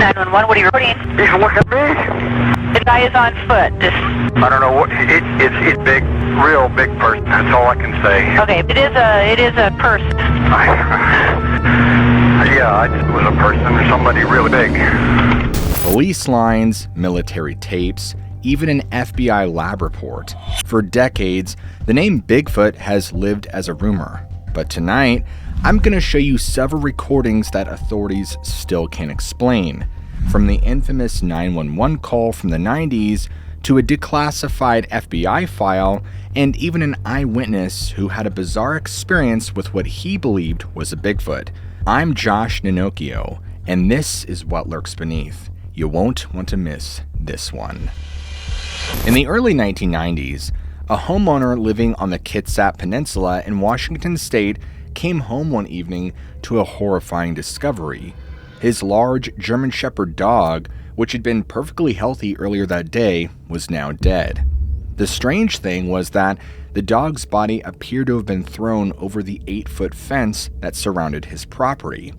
911, what are you reporting? He's looking at me. The guy is on foot. I don't know what. It's big, real big person. That's all I can say. Okay, it is a person. Yeah, it was a person or somebody really big. Police lines, military tapes, even an FBI lab report. For decades, the name Bigfoot has lived as a rumor. But tonight, I'm going to show you several recordings that authorities still can't explain. From the infamous 911 call from the 90s to a declassified FBI file, and even an eyewitness who had a bizarre experience with what he believed was a Bigfoot. I'm Josh Ninocchio, and this is what lurks beneath. You won't want to miss this one. In the early 1990s, a homeowner living on the Kitsap Peninsula in Washington state came home one evening to a horrifying discovery. His large German Shepherd dog, which had been perfectly healthy earlier that day, was now dead. The strange thing was that the dog's body appeared to have been thrown over the 8-foot fence that surrounded his property.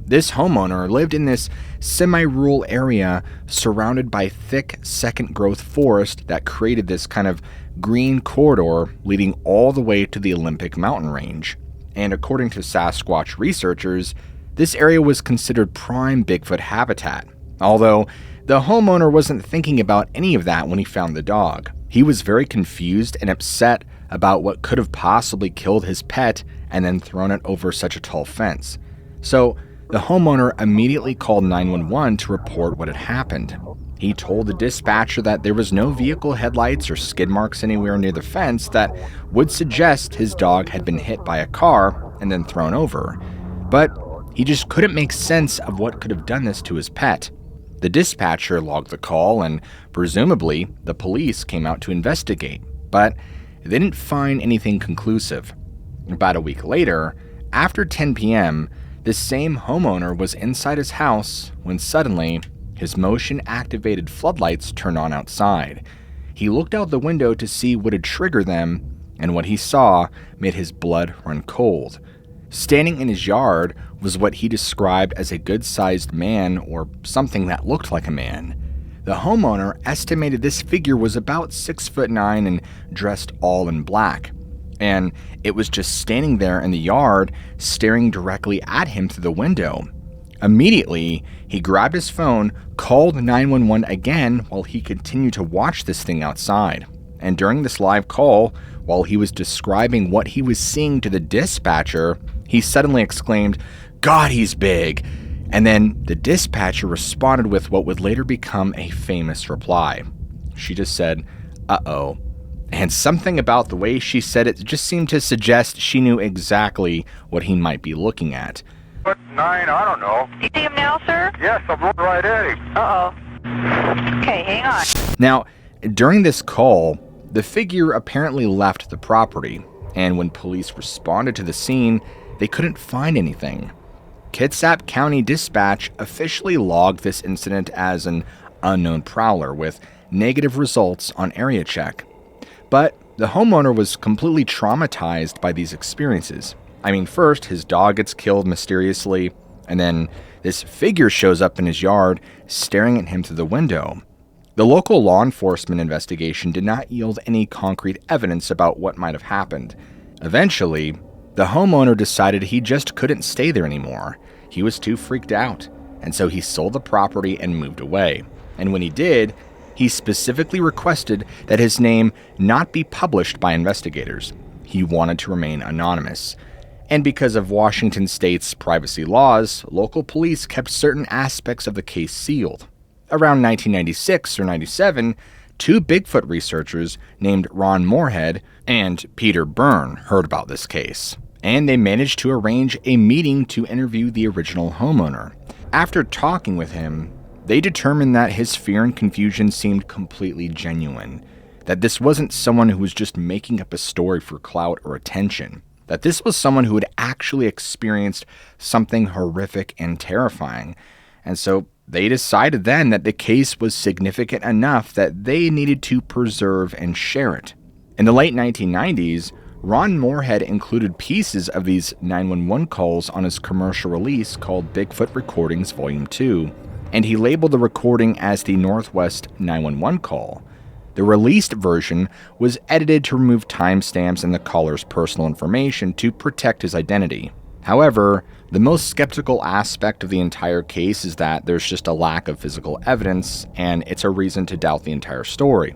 This homeowner lived in this semi-rural area surrounded by thick second-growth forest that created this kind of green corridor leading all the way to the Olympic mountain range. And according to Sasquatch researchers, this area was considered prime Bigfoot habitat. Although the homeowner wasn't thinking about any of that when he found the dog. He was very confused and upset about what could have possibly killed his pet and then thrown it over such a tall fence. So the homeowner immediately called 911 to report what had happened. He told the dispatcher that there was no vehicle headlights or skid marks anywhere near the fence that would suggest his dog had been hit by a car and then thrown over. But he just couldn't make sense of what could have done this to his pet. The dispatcher logged the call and presumably the police came out to investigate, but they didn't find anything conclusive. About a week later, after 10 p.m., this same homeowner was inside his house when suddenly his motion-activated floodlights turned on outside. He looked out the window to see what had triggered them, and what he saw made his blood run cold. Standing in his yard was what he described as a good-sized man or something that looked like a man. The homeowner estimated this figure was about 6'9" and dressed all in black. And it was just standing there in the yard, staring directly at him through the window. Immediately, he grabbed his phone, called 911 again while he continued to watch this thing outside. And during this live call, while he was describing what he was seeing to the dispatcher, he suddenly exclaimed, "God, he's big!" And then the dispatcher responded with what would later become a famous reply. She just said, "Uh-oh." And something about the way she said it just seemed to suggest she knew exactly what he might be looking at. What, 9? I don't know. Do you see him now, sir? Yes, I'm looking right at him. Uh-oh. Okay, hang on. Now, during this call, the figure apparently left the property, and when police responded to the scene, they couldn't find anything. Kitsap County Dispatch officially logged this incident as an unknown prowler with negative results on area check. But the homeowner was completely traumatized by these experiences. I mean, first, his dog gets killed mysteriously, and then this figure shows up in his yard, staring at him through the window. The local law enforcement investigation did not yield any concrete evidence about what might have happened. Eventually, the homeowner decided he just couldn't stay there anymore. He was too freaked out, and so he sold the property and moved away. And when he did, he specifically requested that his name not be published by investigators. He wanted to remain anonymous. And because of Washington state's privacy laws, local police kept certain aspects of the case sealed. Around 1996 or 97, two Bigfoot researchers named Ron Moorhead and Peter Byrne heard about this case, and they managed to arrange a meeting to interview the original homeowner. After talking with him, they determined that his fear and confusion seemed completely genuine, that this wasn't someone who was just making up a story for clout or attention, that this was someone who had actually experienced something horrific and terrifying. And so they decided then that the case was significant enough that they needed to preserve and share it. In the late 1990s, Ron Moorhead included pieces of these 911 calls on his commercial release called Bigfoot Recordings Volume 2, and he labeled the recording as the Northwest 911 call. The released version was edited to remove timestamps and the caller's personal information to protect his identity. However, the most skeptical aspect of the entire case is that there's just a lack of physical evidence, and it's a reason to doubt the entire story.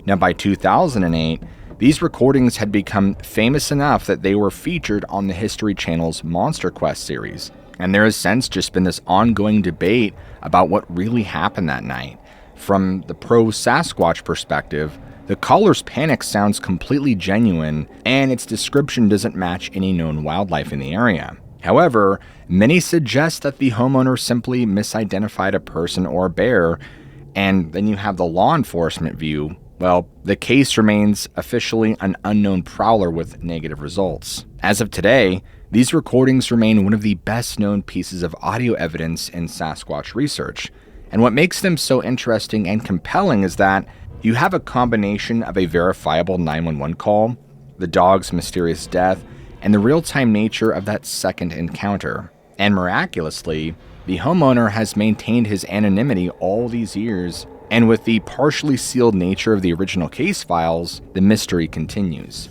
Now, by 2008, these recordings had become famous enough that they were featured on the History Channel's Monster Quest series, and there has since just been this ongoing debate about what really happened that night. From the pro-Sasquatch perspective, the caller's panic sounds completely genuine, and its description doesn't match any known wildlife in the area. However, many suggest that the homeowner simply misidentified a person or a bear, and then you have the law enforcement view. Well, the case remains officially an unknown prowler with negative results. As of today, these recordings remain one of the best-known pieces of audio evidence in Sasquatch research. And what makes them so interesting and compelling is that you have a combination of a verifiable 911 call, the dog's mysterious death, and the real-time nature of that second encounter. And miraculously, the homeowner has maintained his anonymity all these years, and with the partially sealed nature of the original case files, the mystery continues.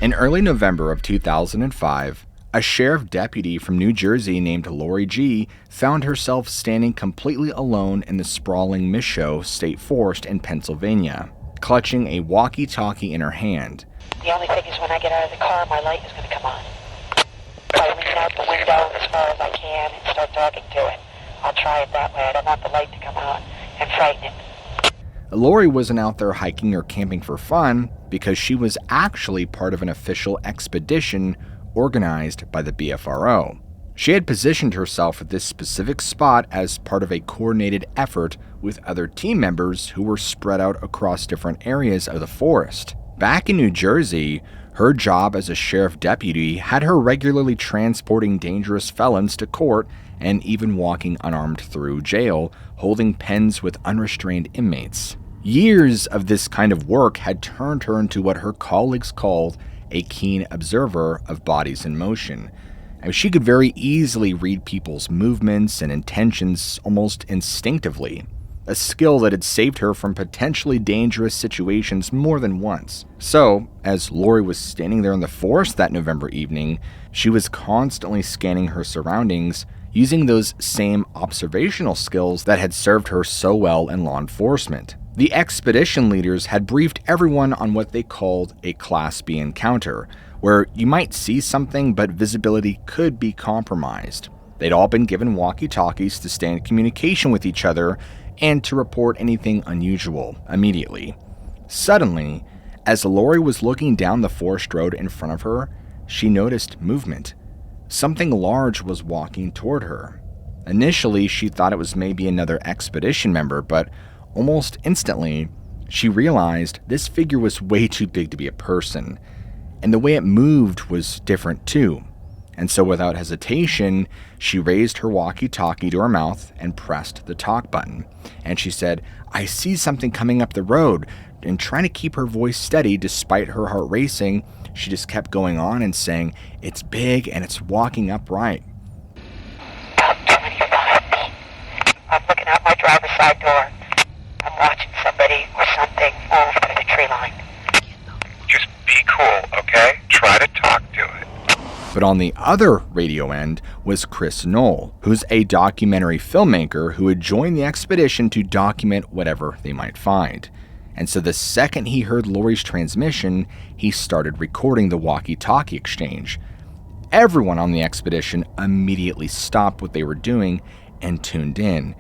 In early November of 2005, a sheriff deputy from New Jersey named Lorie G found herself standing completely alone in the sprawling Michaud State Forest in Pennsylvania, clutching a walkie-talkie in her hand. The only thing is when I get out of the car, my light is going to come on. If I lean out the window as far as I can and start talking to it, I'll try it that way. I don't want the light to come on and frighten it. Lorie wasn't out there hiking or camping for fun because she was actually part of an official expedition organized by the BFRO. She had positioned herself at this specific spot as part of a coordinated effort with other team members who were spread out across different areas of the forest. Back in New Jersey, her job as a sheriff deputy had her regularly transporting dangerous felons to court and even walking unarmed through jail, holding pens with unrestrained inmates. Years of this kind of work had turned her into what her colleagues called a keen observer of bodies in motion. And she could very easily read people's movements and intentions almost instinctively, a skill that had saved her from potentially dangerous situations more than once. So, as Lorie was standing there in the forest that November evening, she was constantly scanning her surroundings, using those same observational skills that had served her so well in law enforcement. The expedition leaders had briefed everyone on what they called a Class B encounter, where you might see something but visibility could be compromised. They'd all been given walkie-talkies to stay in communication with each other and to report anything unusual immediately. Suddenly, as Lorie was looking down the forest road in front of her, she noticed movement. Something large was walking toward her. Initially, she thought it was maybe another expedition member, but almost instantly, she realized this figure was way too big to be a person, and the way it moved was different too. And so without hesitation, she raised her walkie-talkie to her mouth and pressed the talk button. And she said, "I see something coming up the road." And trying to keep her voice steady despite her heart racing, she just kept going on and saying, "It's big and it's walking upright." About 20 behind me. I'm looking out my driver's side door. I'm watching somebody or something move through the tree line. Just be cool, okay? Try to talk to it. But on the other radio end was Chris Knoll, who's a documentary filmmaker who had joined the expedition to document whatever they might find. And so the second he heard Lorie's transmission, he started recording the walkie-talkie exchange. Everyone on the expedition immediately stopped what they were doing and tuned in.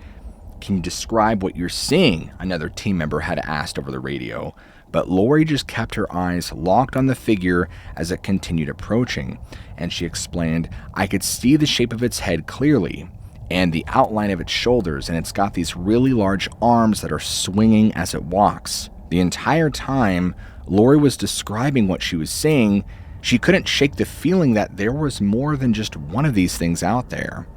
"Can you describe what you're seeing?" another team member had asked over the radio. But Lorie just kept her eyes locked on the figure as it continued approaching, and she explained, "I could see the shape of its head clearly, and the outline of its shoulders, and it's got these really large arms that are swinging as it walks." The entire time Lorie was describing what she was seeing, she couldn't shake the feeling that there was more than just one of these things out there.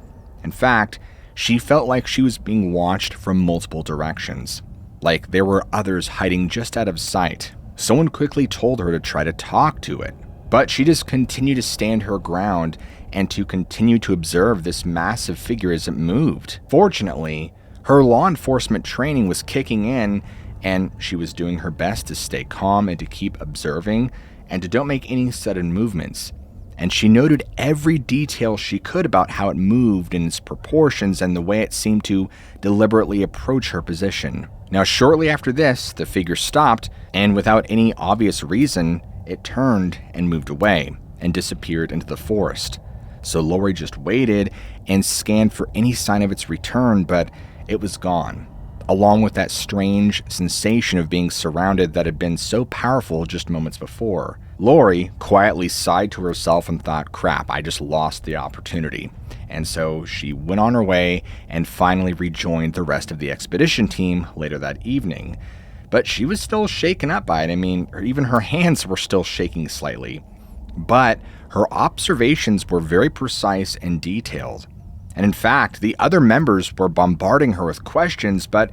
In fact, she felt like she was being watched from multiple directions, like there were others hiding just out of sight. Someone quickly told her to try to talk to it, But she just continued to stand her ground and to continue to observe this massive figure as it moved. Fortunately, her law enforcement training was kicking in, and she was doing her best to stay calm and to keep observing and to don't make any sudden movements. And she noted every detail she could about how it moved and its proportions and the way it seemed to deliberately approach her position. Now, shortly after this, the figure stopped, and without any obvious reason, it turned and moved away and disappeared into the forest. So Lorie just waited and scanned for any sign of its return, but it was gone, along with that strange sensation of being surrounded that had been so powerful just moments before. Lorie quietly sighed to herself and thought, crap, I just lost the opportunity. And so she went on her way and finally rejoined the rest of the expedition team later that evening. But she was still shaken up by it. I mean, even her hands were still shaking slightly. But her observations were very precise and detailed. And in fact, the other members were bombarding her with questions, but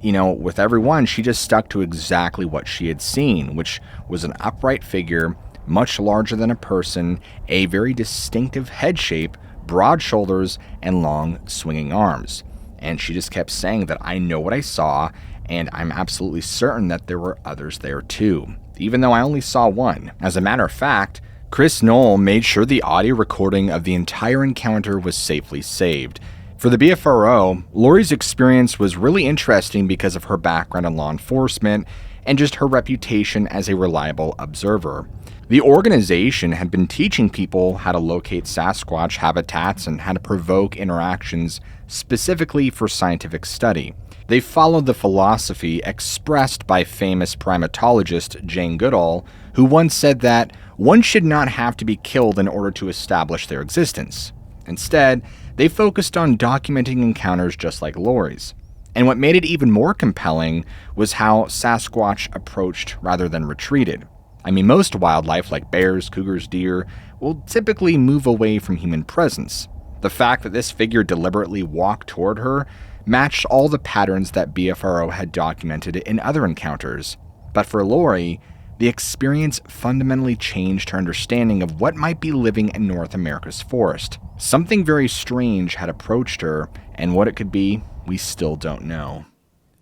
with everyone, she just stuck to exactly what she had seen, which was an upright figure, much larger than a person, a very distinctive head shape, broad shoulders, and long swinging arms. And she just kept saying that I know what I saw, and I'm absolutely certain that there were others there too, even though I only saw one. As a matter of fact, Chris Knoll made sure the audio recording of the entire encounter was safely saved. For the BFRO, Lorie's experience was really interesting because of her background in law enforcement and just her reputation as a reliable observer. The organization had been teaching people how to locate Sasquatch habitats and how to provoke interactions specifically for scientific study. They followed the philosophy expressed by famous primatologist Jane Goodall, who once said that one should not have to be killed in order to establish their existence. Instead, they focused on documenting encounters just like Lorie's. And what made it even more compelling was how Sasquatch approached rather than retreated. I mean, most wildlife like bears, cougars, deer will typically move away from human presence. The fact that this figure deliberately walked toward her matched all the patterns that BFRO had documented in other encounters. But for Lorie, the experience fundamentally changed her understanding of what might be living in North America's forest. Something very strange had approached her, and what it could be, we still don't know.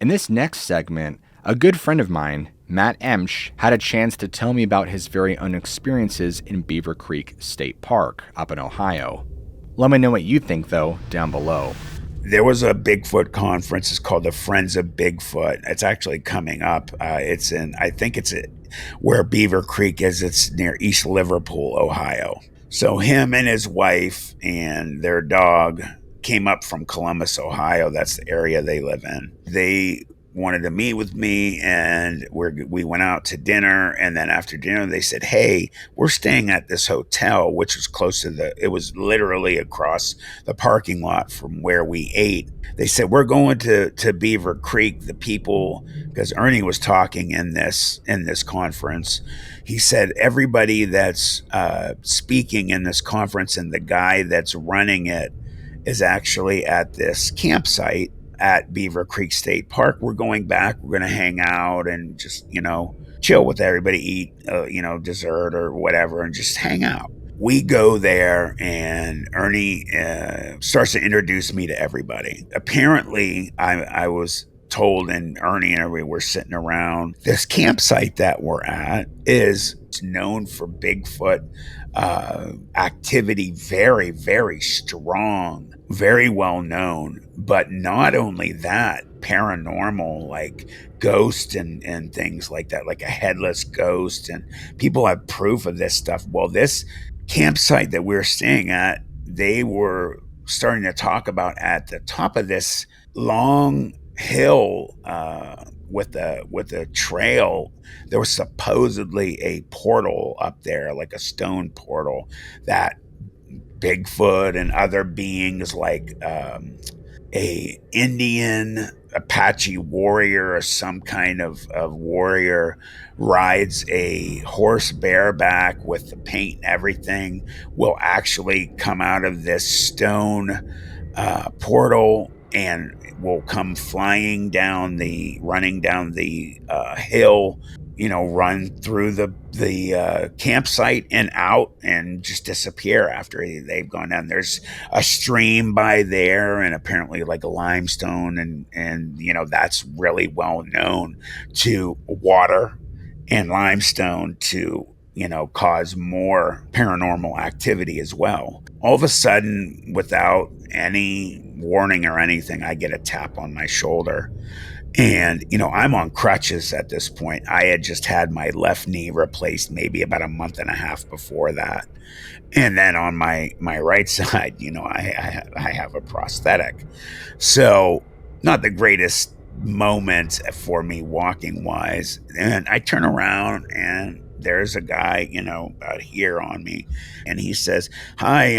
In this next segment, a good friend of mine, Matt Emsch, had a chance to tell me about his very own experiences in Beaver Creek State Park up in Ohio. Let me know what you think, though, down below. There was a Bigfoot conference. It's called the Friends of Bigfoot. It's actually coming up. Where Beaver Creek is. It's near East Liverpool, Ohio. So him and his wife and their dog came up from Columbus, Ohio. That's the area they live in. They wanted to meet with me, and we went out to dinner. And then after dinner, they said, hey, we're staying at this hotel, which was close to it was literally across the parking lot from where we ate. They said, we're going to Beaver Creek. The people, because Ernie was talking in this conference, he said, everybody that's speaking in this conference and the guy that's running it is actually at this campsite at Beaver Creek State Park. We're going back. We're going to hang out and just, chill with everybody, eat, dessert or whatever, and just hang out. We go there, and Ernie starts to introduce me to everybody. Apparently, I was told, and Ernie and everybody were sitting around, this campsite that we're at is known for Bigfoot activity, very, very strong, very well known. But not only that, paranormal, like ghosts and things like that, like a headless ghost, and people have proof of this stuff. Well, this campsite that we're staying at, they were starting to talk about at the top of this long hill with a trail. There was supposedly a portal up there, like a stone portal, that Bigfoot and other beings like a Indian Apache warrior or some kind of warrior rides a horse bareback with the paint and everything, will actually come out of this stone portal and will come running down the hill run through the campsite and out and just disappear after they've gone down. There's a stream by there, and apparently like a limestone, and that's really well known to water and limestone to cause more paranormal activity as well. All of a sudden, without any warning or anything, I get a tap on my shoulder. And, I'm on crutches at this point. I had just had my left knee replaced maybe about a month and a half before that. And then on my right side, I have a prosthetic. So not the greatest moment for me walking wise. And I turn around and there's a guy, about here on me. And he says, "Hi,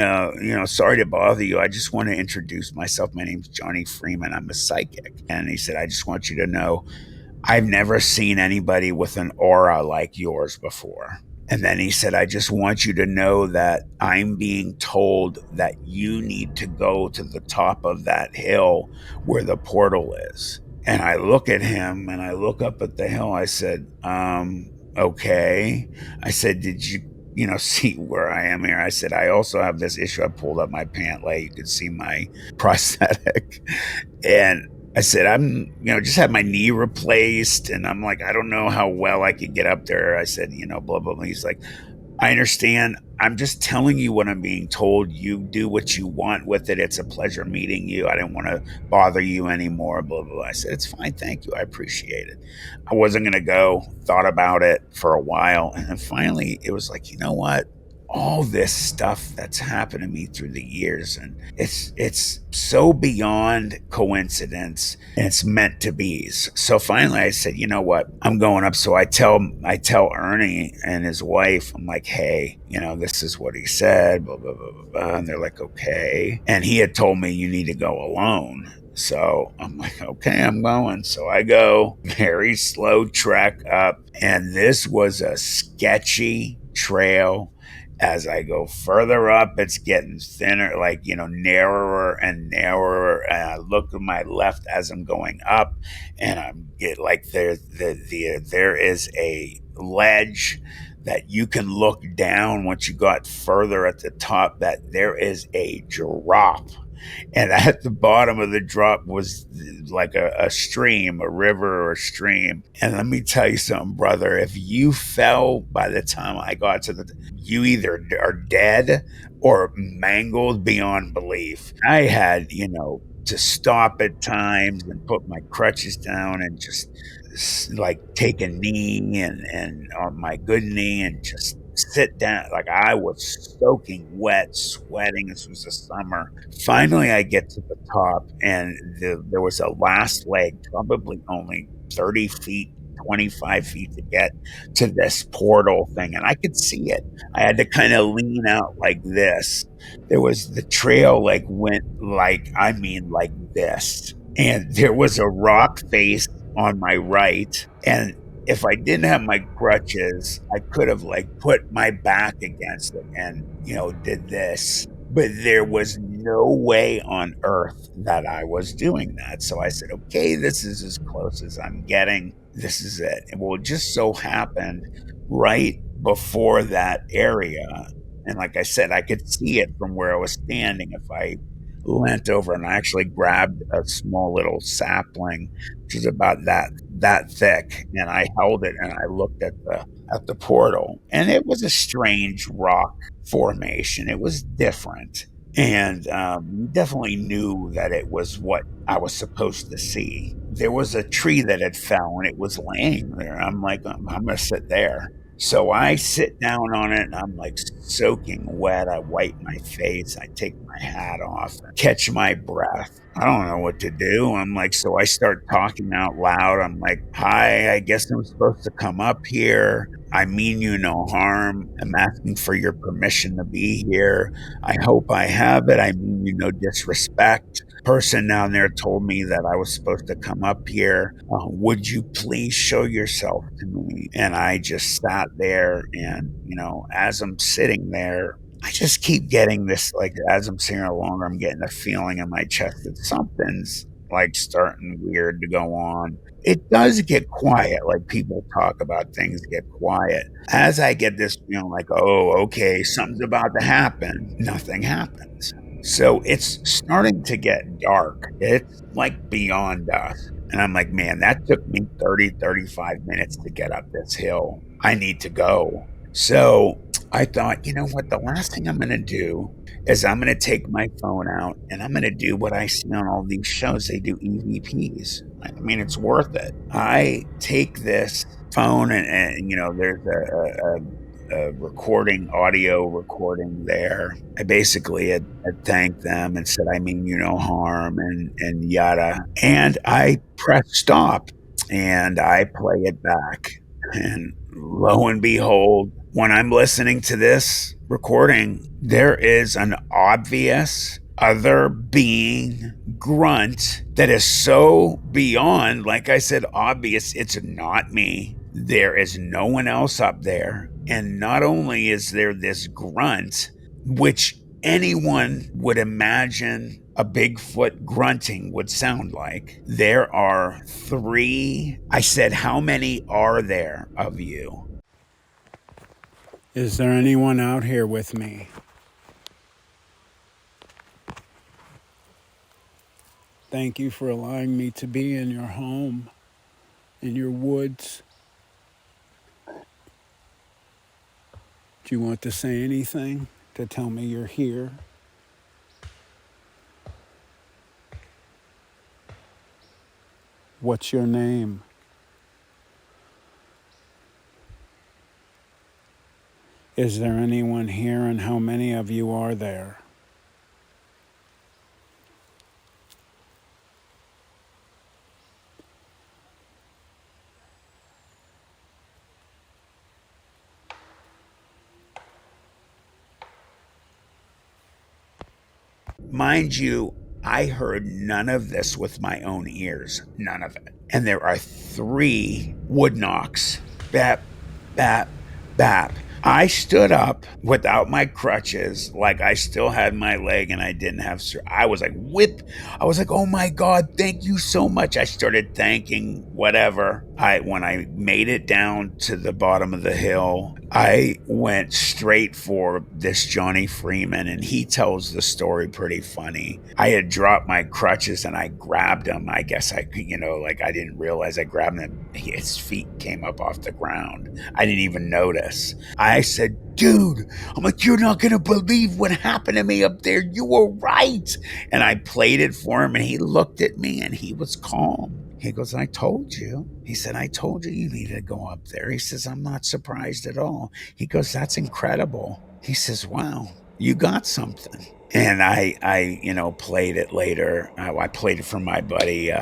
sorry to bother you. I just want to introduce myself. My name's Johnny Freeman. I'm a psychic." And he said, "I just want you to know I've never seen anybody with an aura like yours before." And then he said, "I just want you to know that I'm being told that you need to go to the top of that hill where the portal is." And I look at him and I look up at the hill. I said, okay. I said, "Did you, see where I am here?" I said, "I also have this issue." I pulled up my pant leg. You could see my prosthetic. And I said, "I'm, just had my knee replaced." And I'm like, "I don't know how well I could get up there." I said, blah, blah, blah. He's like, "I understand. I'm just telling you what I'm being told. You do what you want with it. It's a pleasure meeting you. I didn't want to bother you anymore." Blah, blah, blah. I said, "It's fine. Thank you. I appreciate it." I wasn't going to go, thought about it for a while. And then finally it was like, you know what? All this stuff that's happened to me through the years, and it's so beyond coincidence, and it's meant to be. So finally I said, "You know what? I'm going up." So I tell Ernie and his wife, I'm like, "Hey, this is what he said, blah, blah, blah, blah, blah." And they're like, "Okay." And he had told me, "You need to go alone." So I'm like, "Okay, I'm going." So I go, very slow trek up, and this was a sketchy trail. As I go further up, it's getting thinner, like, narrower and narrower. And I look to my left as I'm going up, and I'm get like there is a ledge that you can look down once you got further at the top, that there is a drop. And at the bottom of the drop was like a stream, a river or a stream. And let me tell you something, brother. If you fell by the time I got to you either are dead or mangled beyond belief. I had, to stop at times and put my crutches down and just like take a knee and on my good knee and just sit down. Like I was soaking wet, sweating. This was the summer. Finally, I get to the top, and there was a last leg, probably only 30 feet, 25 feet to get to this portal thing. And I could see it. I had to kind of lean out like this. There was the trail went like this. And there was a rock face on my right. And if I didn't have my crutches, I could have put my back against it and, did this. But there was no way on earth that I was doing that. So I said, "Okay, this is as close as I'm getting. This is it." Well, it just so happened right before that area. And like I said, I could see it from where I was standing. If I leant over and I actually grabbed a small little sapling, which is about that thick, and I held it and I looked at the portal, and it was a strange rock formation. It was different, and definitely knew that it was what I was supposed to see. There was a tree that had fell and it was laying there. I'm like, I'm gonna sit there. So I sit down on it and I'm soaking wet. I wipe my face. I take my hat off, catch my breath. I don't know what to do. So I start talking out loud. I'm like, "Hi, I guess I'm supposed to come up here. I mean you no harm. I'm asking for your permission to be here. I hope I have it. I mean you no disrespect. Person down there told me that I was supposed to come up here. Would you please show yourself to me?" And I just sat there, and, as I'm sitting there, I just keep getting this, as I'm sitting there longer, I'm getting a feeling in my chest that something's like starting weird to go on. It does get quiet, like people talk about things get quiet. As I get this feeling like, oh, okay, something's about to happen, nothing happens. So it's starting to get dark. It's like beyond dusk. And I'm like, man, that took me 30, 35 minutes to get up this hill. I need to go. So I thought, you know what? The last thing I'm going to do is I'm going to take my phone out and I'm going to do what I see on all these shows. They do EVPs. I mean, it's worth it. I take this phone and there's a recording, audio recording there. I basically had thanked them and said, I mean you no harm and yada. And I press stop and I play it back. And lo and behold, when I'm listening to this recording, there is an obvious other being grunt that is so beyond, like I said, obvious. It's not me. There is no one else up there. And not only is there this grunt, which anyone would imagine a Bigfoot grunting would sound like, there are 3. I said, how many are there of you? Is there anyone out here with me? Thank you for allowing me to be in your home, in your woods. Do you want to say anything to tell me you're here? What's your name? Is there anyone here, and how many of you are there? Mind you, I heard none of this with my own ears. None of it. And there are 3 wood knocks. Bap, bap, bap. I stood up without my crutches, like I still had my leg and I didn't have, I was like, whip. I was like, oh my God, thank you so much. I started thanking whatever. When I made it down to the bottom of the hill, I went straight for this Johnny Freeman, and he tells the story pretty funny. I had dropped my crutches and I grabbed him. I guess I didn't realize I grabbed him. His feet came up off the ground. I didn't even notice. I said, dude, I'm like, you're not going to believe what happened to me up there. You were right. And I played it for him and he looked at me and he was calm. He goes, I told you. He said, I told you needed to go up there. He says, I'm not surprised at all. He goes, that's incredible. He says, wow, you got something. And I played it later. I played it for my buddy,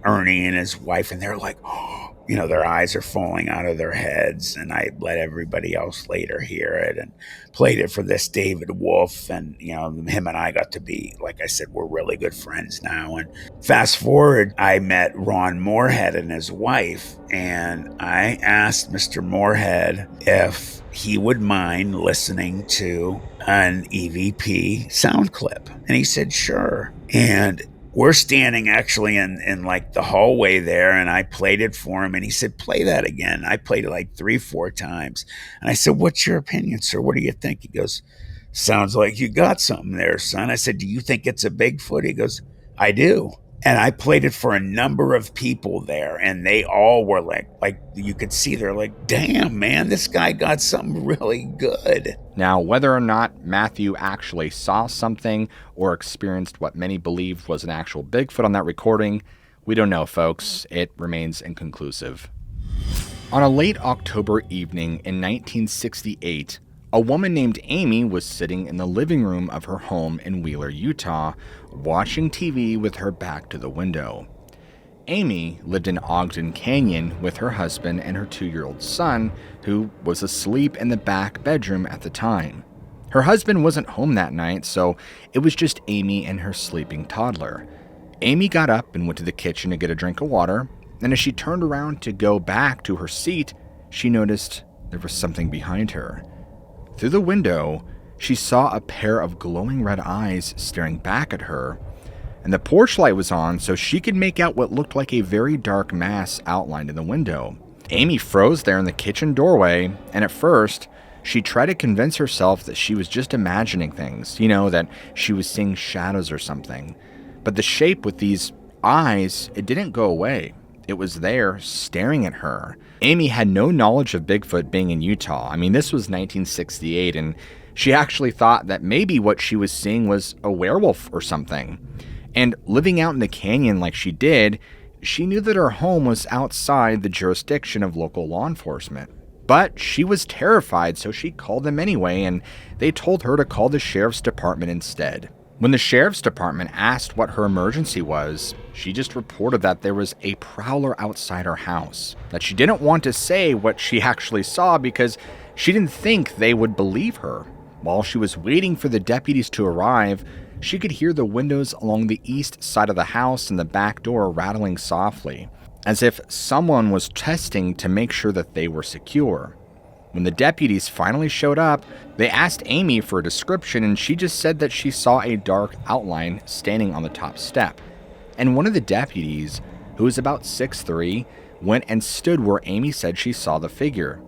Ernie and his wife. And they're like, oh, their eyes are falling out of their heads. And I let everybody else later hear it and played it for this David Wolf. And, him and I got to be, like I said, we're really good friends now. And fast forward, I met Ron Moorhead and his wife. And I asked Mr. Moorhead if he would mind listening to an EVP sound clip. And he said, sure. And we're standing actually in like the hallway there, and I played it for him, and he said, play that again. I played it like 3-4 times. And I said, what's your opinion, sir? What do you think? He goes, sounds like you got something there, son. I said, do you think it's a Bigfoot? He goes, I do. And I played it for a number of people there, and they all were like you could see they're like, damn, man, this guy got something really good. Now, whether or not Matthew actually saw something or experienced what many believed was an actual Bigfoot on that recording, we don't know, folks. It remains inconclusive. On a late October evening in 1968, a woman named Amy was sitting in the living room of her home in Wheeler, Utah, watching TV with her back to the window. Amy lived in Ogden Canyon with her husband and her 2-year-old son, who was asleep in the back bedroom at the time. Her husband wasn't home that night, so it was just Amy and her sleeping toddler. Amy got up and went to the kitchen to get a drink of water, and as she turned around to go back to her seat, she noticed there was something behind her. Through the window, she saw a pair of glowing red eyes staring back at her, and the porch light was on so she could make out what looked like a very dark mass outlined in the window. Amy froze there in the kitchen doorway, and at first, she tried to convince herself that she was just imagining things, that she was seeing shadows or something. But the shape with these eyes, it didn't go away. It was there, staring at her. Amy had no knowledge of Bigfoot being in Utah. I mean, this was 1968, and she actually thought that maybe what she was seeing was a werewolf or something. And living out in the canyon like she did, she knew that her home was outside the jurisdiction of local law enforcement. But she was terrified, so she called them anyway, and they told her to call the sheriff's department instead. When the sheriff's department asked what her emergency was, she just reported that there was a prowler outside her house, that she didn't want to say what she actually saw because she didn't think they would believe her. While she was waiting for the deputies to arrive, she could hear the windows along the east side of the house and the back door rattling softly, as if someone was testing to make sure that they were secure. When the deputies finally showed up, they asked Amy for a description, and she just said that she saw a dark outline standing on the top step. And one of the deputies, who was about 6'3", went and stood where Amy said she saw the figure.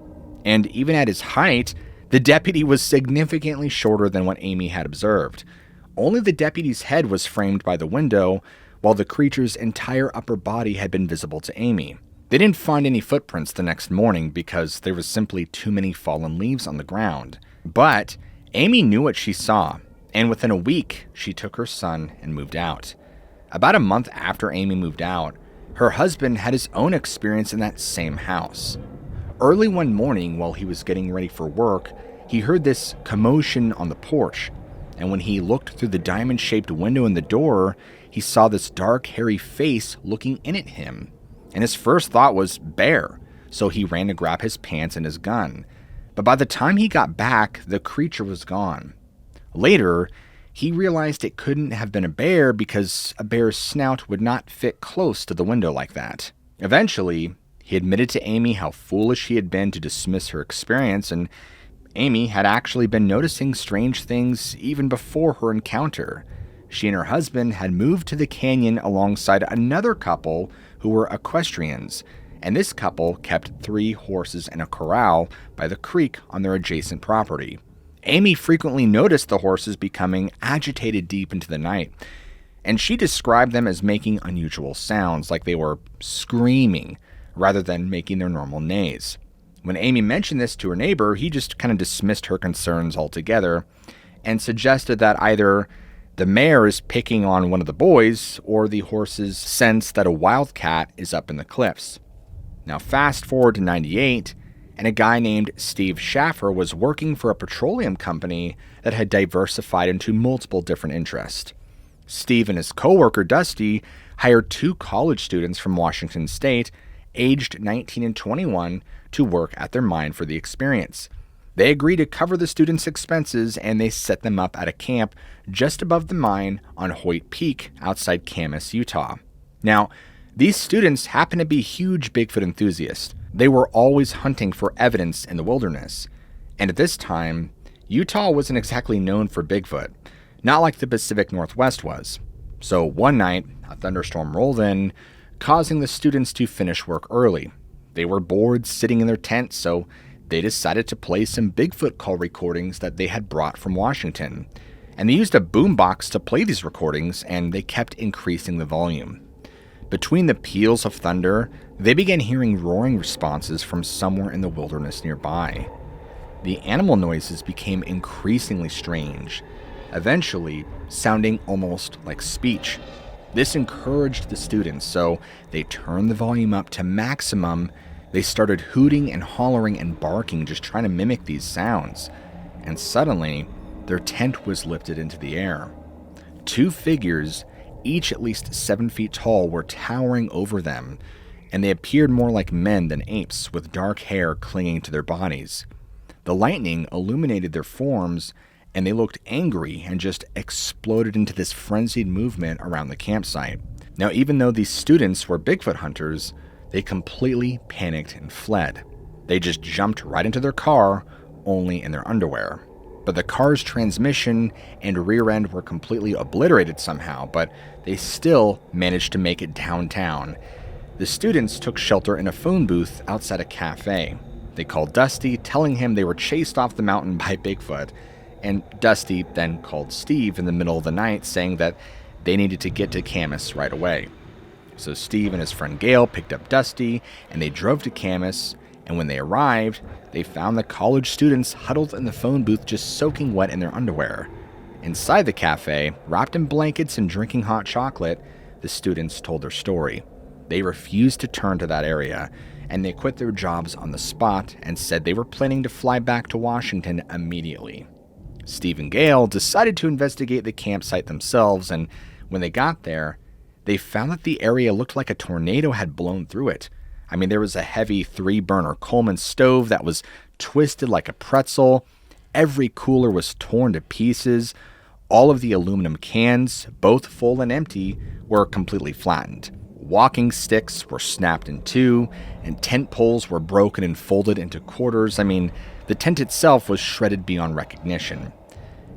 And even at his height, the deputy was significantly shorter than what Amy had observed. Only the deputy's head was framed by the window, while the creature's entire upper body had been visible to Amy. They didn't find any footprints the next morning because there was simply too many fallen leaves on the ground. But Amy knew what she saw, and within a week, she took her son and moved out. About a month after Amy moved out, her husband had his own experience in that same house. Early one morning, while he was getting ready for work, he heard this commotion on the porch, and when he looked through the diamond-shaped window in the door, he saw this dark, hairy face looking in at him. And his first thought was bear, so he ran to grab his pants and his gun. But by the time he got back, the creature was gone. Later, he realized it couldn't have been a bear because a bear's snout would not fit close to the window like that. Eventually, he admitted to Amy how foolish he had been to dismiss her experience, and Amy had actually been noticing strange things even before her encounter. She and her husband had moved to the canyon alongside another couple who were equestrians, and this couple kept 3 horses in a corral by the creek on their adjacent property. Amy frequently noticed the horses becoming agitated deep into the night, and she described them as making unusual sounds, like they were screaming rather than making their normal neighs. When Amy mentioned this to her neighbor, he just kind of dismissed her concerns altogether and suggested that either the mare is picking on one of the boys or the horses sense that a wildcat is up in the cliffs. Now fast forward to 98, and a guy named Steve Schaffer was working for a petroleum company that had diversified into multiple different interests. Steve and his coworker Dusty hired 2 college students from Washington State, aged 19 and 21, to work at their mine for the experience. They agreed to cover the students' expenses, and they set them up at a camp just above the mine on Hoyt Peak outside Camas, Utah. Now, these students happen to be huge Bigfoot enthusiasts. They were always hunting for evidence in the wilderness. And at this time, Utah wasn't exactly known for Bigfoot, not like the Pacific Northwest was. So one night, a thunderstorm rolled in, causing the students to finish work early. They were bored sitting in their tents, so they decided to play some Bigfoot call recordings that they had brought from Washington. And they used a boombox to play these recordings, and they kept increasing the volume. Between the peals of thunder, they began hearing roaring responses from somewhere in the wilderness nearby. The animal noises became increasingly strange, eventually sounding almost like speech. This encouraged the students, so they turned the volume up to maximum. They started hooting and hollering and barking, just trying to mimic these sounds. And suddenly, their tent was lifted into the air. 2 figures, each at least 7 feet tall, were towering over them, and they appeared more like men than apes, with dark hair clinging to their bodies. The lightning illuminated their forms, and they looked angry and just exploded into this frenzied movement around the campsite. Now, even though these students were Bigfoot hunters, they completely panicked and fled. They just jumped right into their car, only in their underwear. but the car's transmission and rear end were completely obliterated somehow, but they still managed to make it downtown. The students took shelter in a phone booth outside a cafe. They called Dusty, telling him they were chased off the mountain by Bigfoot, and Dusty then called Steve in the middle of the night, saying that they needed to get to Camas right away. So Steve and his friend Gail picked up Dusty, and they drove to Camas, and when they arrived, they found the college students huddled in the phone booth just soaking wet in their underwear. Inside the cafe, wrapped in blankets and drinking hot chocolate, the students told their story. They refused to turn to that area, and they quit their jobs on the spot and said they were planning to fly back to Washington immediately. Steve and Gail decided to investigate the campsite themselves, and when they got there, they found that the area looked like a tornado had blown through it. I mean, there was a heavy 3-burner Coleman stove that was twisted like a pretzel. Every cooler was torn to pieces. All of the aluminum cans, both full and empty, were completely flattened. Walking sticks were snapped in two, and tent poles were broken and folded into quarters. I mean, the tent itself was shredded beyond recognition.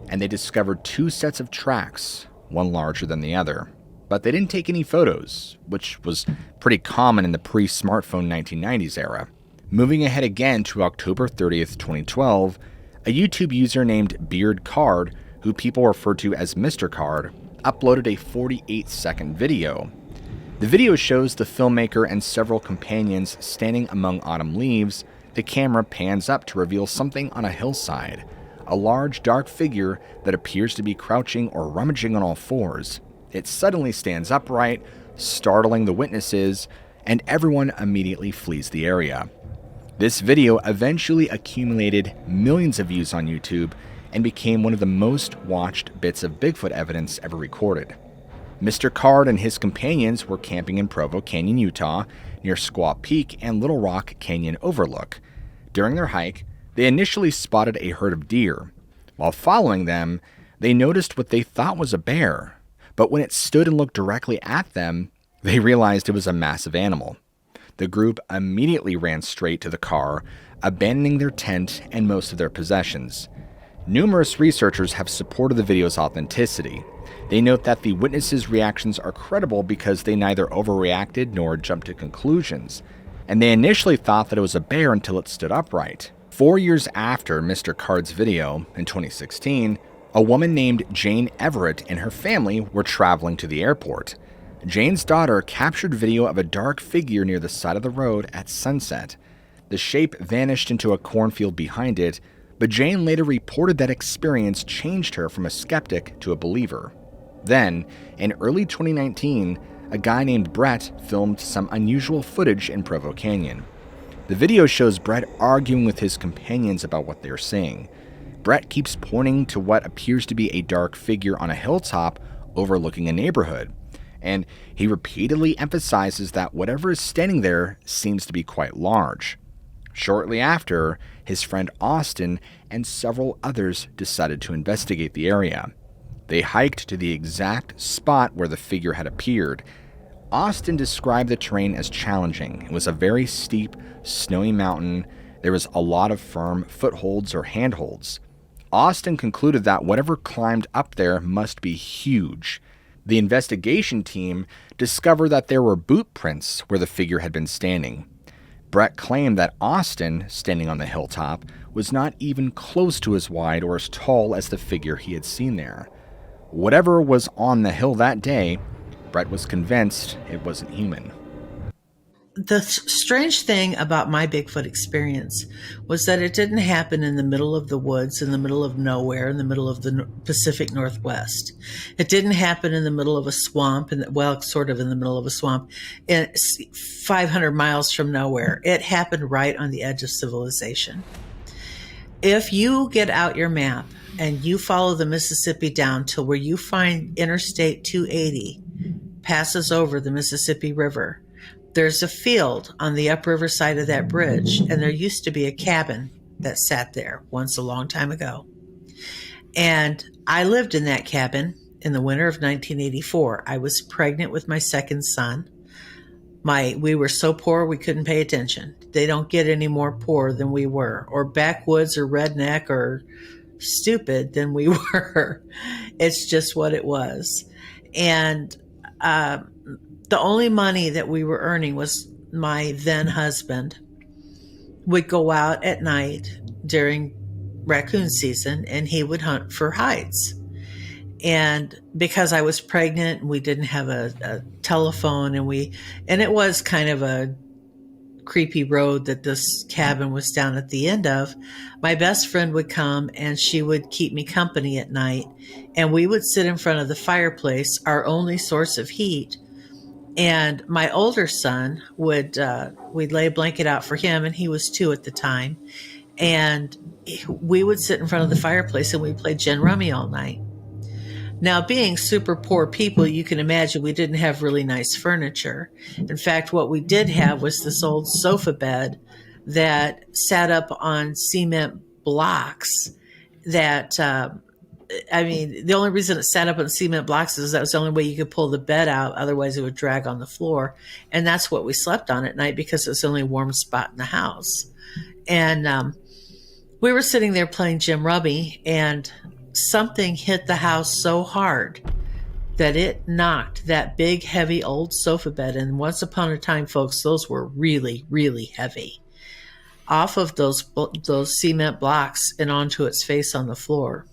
And they discovered 2 sets of tracks, one larger than the other. But they didn't take any photos, which was pretty common in the pre-smartphone 1990s era. Moving ahead again to October 30th, 2012, a YouTube user named Beard Card, who people refer to as Mr. Card, uploaded a 48-second video. The video shows the filmmaker and several companions standing among autumn leaves. The camera pans up to reveal something on a hillside, a large dark figure that appears to be crouching or rummaging on all fours. It suddenly stands upright, startling the witnesses, and everyone immediately flees the area. This video eventually accumulated millions of views on YouTube and became one of the most watched bits of Bigfoot evidence ever recorded. Mr. Card and his companions were camping in Provo Canyon, Utah, near Squaw Peak and Little Rock Canyon Overlook. During their hike, they initially spotted a herd of deer. While following them, they noticed what they thought was a bear. But when it stood and looked directly at them, they realized it was a massive animal. The group immediately ran straight to the car, abandoning their tent and most of their possessions. Numerous researchers have supported the video's authenticity. They note that the witnesses' reactions are credible because they neither overreacted nor jumped to conclusions, and they initially thought that it was a bear until it stood upright. 4 years after Mr. Card's video, in 2016, a woman named Jane Everett and her family were traveling to the airport. Jane's daughter captured video of a dark figure near the side of the road at sunset. The shape vanished into a cornfield behind it, but Jane later reported that experience changed her from a skeptic to a believer. Then, in early 2019, a guy named Brett filmed some unusual footage in Provo Canyon. The video shows Brett arguing with his companions about what they're seeing. Brett keeps pointing to what appears to be a dark figure on a hilltop overlooking a neighborhood, and he repeatedly emphasizes that whatever is standing there seems to be quite large. Shortly after, his friend Austin and several others decided to investigate the area. They hiked to the exact spot where the figure had appeared. Austin described the terrain as challenging. It was a very steep, snowy mountain. There was a lot of firm footholds or handholds. Austin concluded that whatever climbed up there must be huge. The investigation team discovered that there were boot prints where the figure had been standing. Brett claimed that Austin, standing on the hilltop, was not even close to as wide or as tall as the figure he had seen there. Whatever was on the hill that day, Brett was convinced it wasn't human. The strange thing about my Bigfoot experience was that it didn't happen in the middle of the woods, in the middle of nowhere, in the middle of the Pacific Northwest. It didn't happen in the middle of a swamp, sort of in the middle of a swamp, 500 miles from nowhere. It happened right on the edge of civilization. If you get out your map and you follow the Mississippi down to where you find Interstate 280 passes over the Mississippi River, there's a field on the upriver side of that bridge, and there used to be a cabin that sat there once a long time ago. And I lived in that cabin in the winter of 1984. I was pregnant with my second son. We were so poor we couldn't pay attention. They don't get any more poor than we were, or backwoods or redneck or stupid than we were. It's just what it was. And the only money that we were earning was my then husband would go out at night during raccoon season, and he would hunt for hides. And because I was pregnant, we didn't have a telephone, and it was kind of a creepy road that this cabin was down at the end of. My best friend would come, and she would keep me company at night, and we would sit in front of the fireplace, our only source of heat. And my older son would, we'd lay a blanket out for him, and he was 2 at the time. And we would sit in front of the fireplace and we'd play gin rummy all night. Now, being super poor people, you can imagine we didn't have really nice furniture. In fact, what we did have was this old sofa bed that sat up on cement blocks that, the only reason it sat up on cement blocks is that was the only way you could pull the bed out. Otherwise, it would drag on the floor. And that's what we slept on at night because it was the only warm spot in the house. And we were sitting there playing gin rummy, and something hit the house so hard that it knocked that big, heavy old sofa bed. And once upon a time, folks, those were really, really heavy, off of those cement blocks and onto its face on the floor.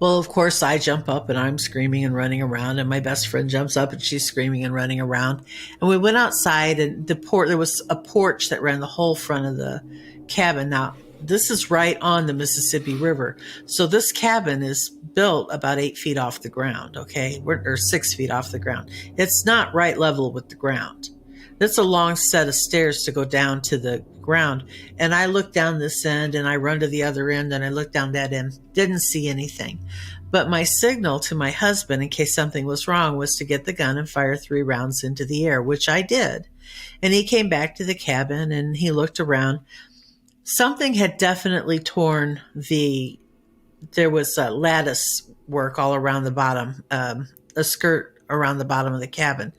Well, of course, I jump up and I'm screaming and running around, and my best friend jumps up and she's screaming and running around. And we went outside, and there was a porch that ran the whole front of the cabin. Now, this is right on the Mississippi River. So this cabin is built about 8 feet off the ground, okay? Or 6 feet off the ground. It's not right level with the ground. It's a long set of stairs to go down to the ground. And I look down this end and I run to the other end and I look down that end. Didn't see anything. But my signal to my husband, in case something was wrong, was to get the gun and fire 3 rounds into the air, which I did. And he came back to the cabin and he looked around. Something had definitely torn there was a lattice work all around the bottom, a skirt around the bottom of the cabin.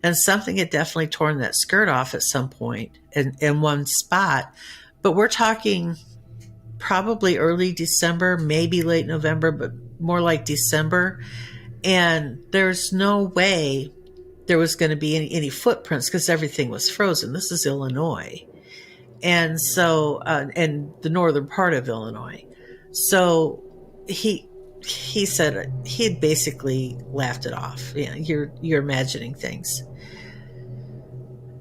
And something had definitely torn that skirt off at some point in one spot. But we're talking probably early December, maybe late November, but more like December. And there's no way there was going to be any footprints because everything was frozen. This is Illinois. And so, and the northern part of Illinois. So he said he had basically laughed it off. Yeah, you're imagining things.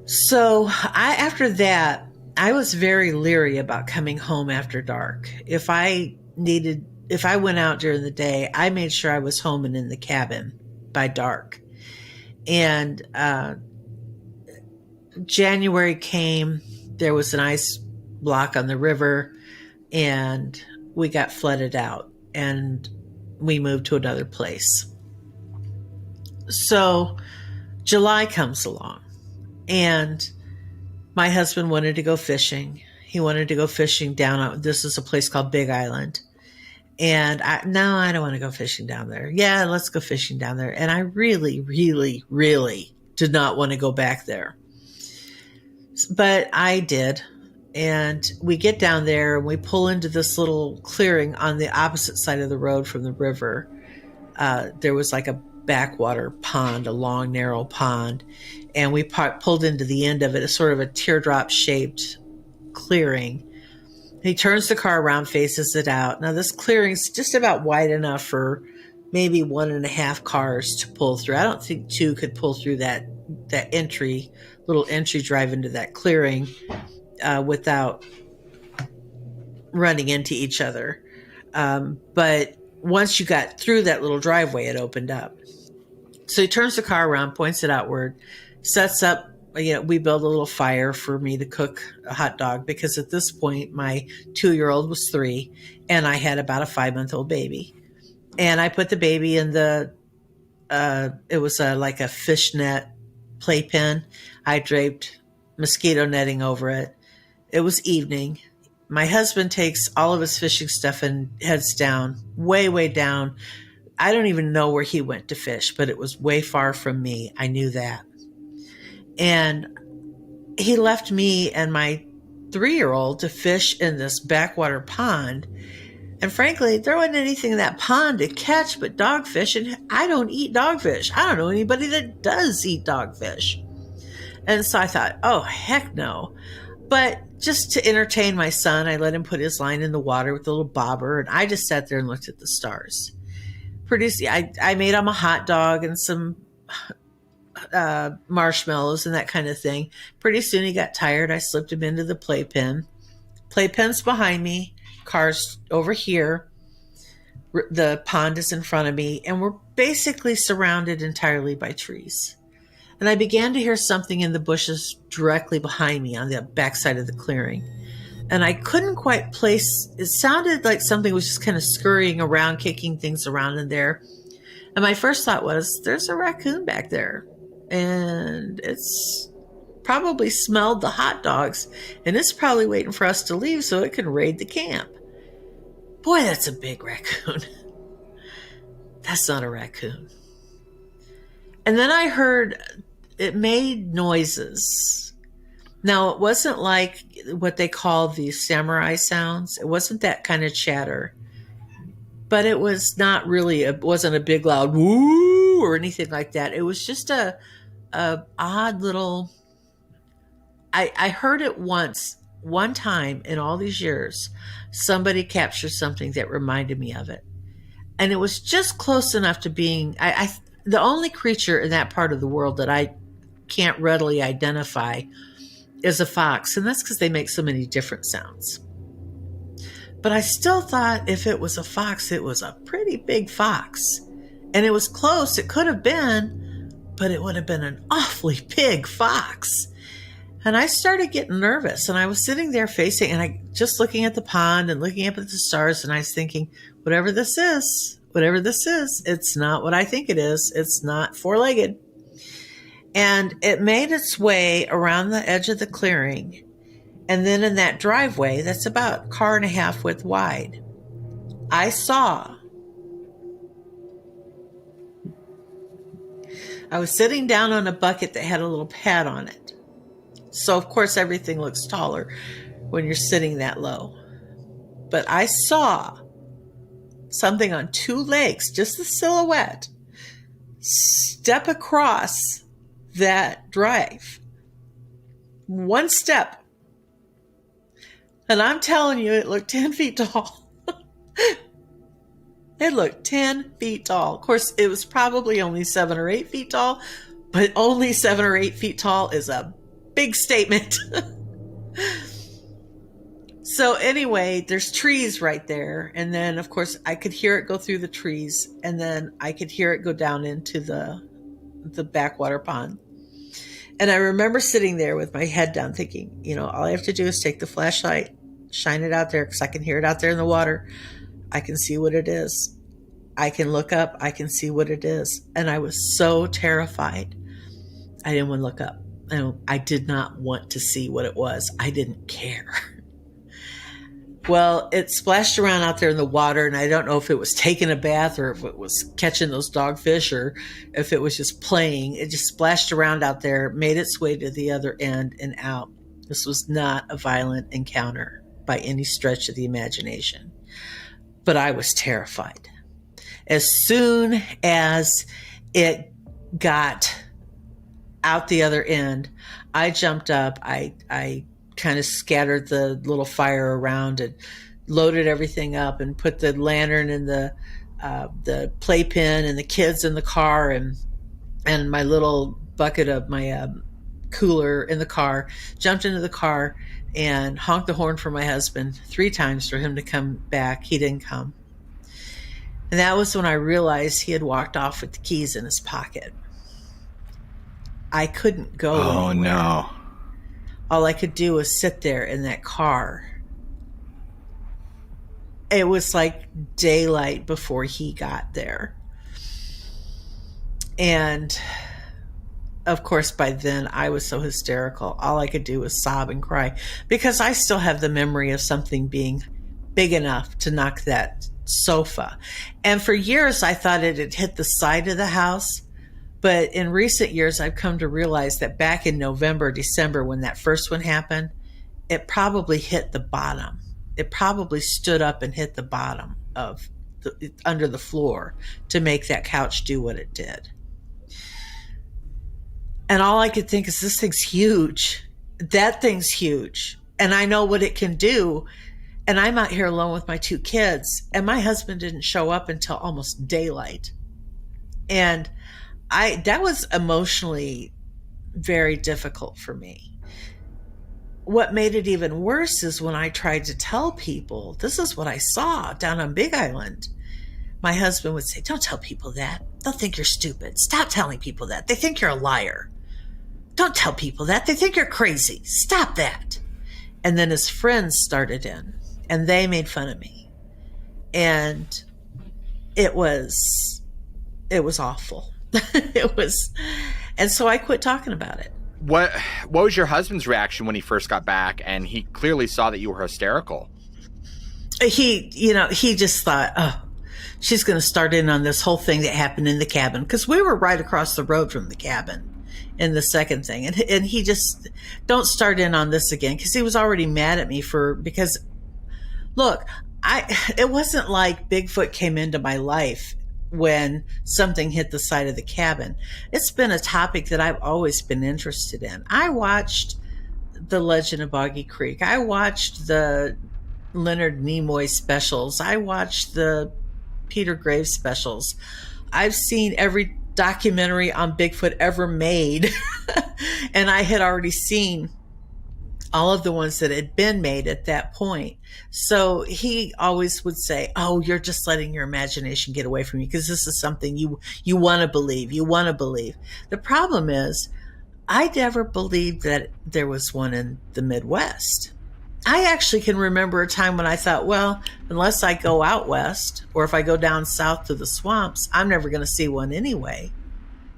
So after that, I was very leery about coming home after dark. If I went out during the day, I made sure I was home and in the cabin by dark. And January came. There was an ice block on the river, and we got flooded out, and we moved to another place. So July comes along, and my husband wanted to go fishing. He wanted to go fishing this is a place called Big Island. And no, I don't want to go fishing down there. Yeah, let's go fishing down there. And I really, really, really did not want to go back there. But I did. And we get down there and we pull into this little clearing on the opposite side of the road from the river. There was like a backwater pond, a long, narrow pond. And we pulled into the end of it, a sort of a teardrop shaped clearing. He turns the car around, faces it out. Now this clearing's just about wide enough for maybe 1.5 cars to pull through. I don't think 2 could pull through that little entry drive into that clearing without running into each other. But once you got through that little driveway, it opened up. So he turns the car around, points it outward, sets up, we build a little fire for me to cook a hot dog because at this point my 2-year-old was 3 and I had about a 5-month-old baby. And I put the baby in it was like a fishnet playpen. I draped mosquito netting over it. It was evening. My husband takes all of his fishing stuff and heads down, way, way down. I don't even know where he went to fish, but it was way far from me. I knew that. And he left me and my 3-year-old to fish in this backwater pond. And frankly, there wasn't anything in that pond to catch but dogfish, and I don't eat dogfish. I don't know anybody that does eat dogfish. And so I thought, oh, heck no. But just to entertain my son, I let him put his line in the water with a little bobber, and I just sat there and looked at the stars. I made him a hot dog and some marshmallows and that kind of thing. Pretty soon he got tired. I slipped him into the playpen. Playpen's behind me. Car's over here. The pond is in front of me, and we're basically surrounded entirely by trees. And I began to hear something in the bushes directly behind me on the backside of the clearing. And I couldn't quite place, it sounded like something was just kind of scurrying around, kicking things around in there. And my first thought was, there's a raccoon back there. And it's probably smelled the hot dogs, and it's probably waiting for us to leave so it can raid the camp. Boy, that's a big raccoon. That's not a raccoon. And then I heard it made noises. Now, it wasn't like what they call the samurai sounds. It wasn't that kind of chatter. But it was not really, it wasn't a big loud woo or anything like that. It was just a odd little, I heard it one time in all these years, somebody captured something that reminded me of it. And it was just close enough to being, the only creature in that part of the world that I can't readily identify is a fox. And that's because they make so many different sounds. But I still thought if it was a fox, it was a pretty big fox. And it was close. It could have been, but it would have been an awfully big fox. And I started getting nervous, and I was sitting there just looking at the pond and looking up at the stars, and I was thinking, whatever this is, it's not what I think it is. It's not four-legged. And it made its way around the edge of the clearing, and then in that driveway that's about a car and a half width wide, I was sitting down on a bucket that had a little pad on it. So, of course, everything looks taller when you're sitting that low. But I saw something on two legs, just the silhouette, step across that drive. One step. And I'm telling you, it looked 10 feet tall. It looked 10 feet tall. Of course, it was probably only 7 or 8 feet tall, but only 7 or 8 feet tall is a big statement. So anyway, there's trees right there. And then, of course, I could hear it go through the trees. And then I could hear it go down into the backwater pond. And I remember sitting there with my head down thinking, all I have to do is take the flashlight, shine it out there because I can hear it out there in the water. I can see what it is. I can look up. I can see what it is. And I was so terrified. I didn't want to look up. I did not want to see what it was. I didn't care. Well, it splashed around out there in the water, and I don't know if it was taking a bath or if it was catching those dogfish or if it was just playing. It just splashed around out there, made its way to the other end and out. This was not a violent encounter by any stretch of the imagination. But I was terrified. As soon as it got out the other end, I jumped up. I kind of scattered the little fire around and loaded everything up and put the lantern in the playpen and the kids in the car and my little bucket of my cooler in the car, jumped into the car and honked the horn for my husband 3 times for him to come back. He didn't come. And that was when I realized he had walked off with the keys in his pocket. I couldn't go anywhere. Oh, no. All I could do was sit there in that car. It was like daylight before he got there. And of course, by then I was so hysterical. All I could do was sob and cry because I still have the memory of something being big enough to knock that sofa. And for years, I thought it had hit the side of the house. But in recent years, I've come to realize that back in November, December, when that first one happened, it probably hit the bottom. It probably stood up and hit the bottom of under the floor to make that couch do what it did. And all I could think is, this thing's huge. That thing's huge. And I know what it can do. And I'm out here alone with my 2 kids. And my husband didn't show up until almost daylight. And that was emotionally very difficult for me. What made it even worse is when I tried to tell people, this is what I saw down on Big Island. My husband would say, don't tell people that. They'll think you're stupid. Stop telling people that. They think you're a liar. Don't tell people that. They think you're crazy. Stop that. And then his friends started in, and they made fun of me. And it was awful. And so I quit talking about it. What was your husband's reaction when he first got back and he clearly saw that you were hysterical? He just thought, oh, she's going to start in on this whole thing that happened in the cabin, because we were right across the road from the cabin in the second thing. And he just, don't start in on this again, because he was already mad at me because look, it wasn't like Bigfoot came into my life when something hit the side of the cabin. It's been a topic that I've always been interested in. I watched The Legend of Boggy Creek. I watched the Leonard Nimoy specials. I watched the Peter Graves specials. I've seen every documentary on Bigfoot ever made. And I had already seen all of the ones that had been made at that point. So he always would say, oh, you're just letting your imagination get away from you, because this is something you want to believe. You want to believe. The problem is, I never believed that there was one in the Midwest. I actually can remember a time when I thought, well, unless I go out west, or if I go down south to the swamps, I'm never going to see one anyway.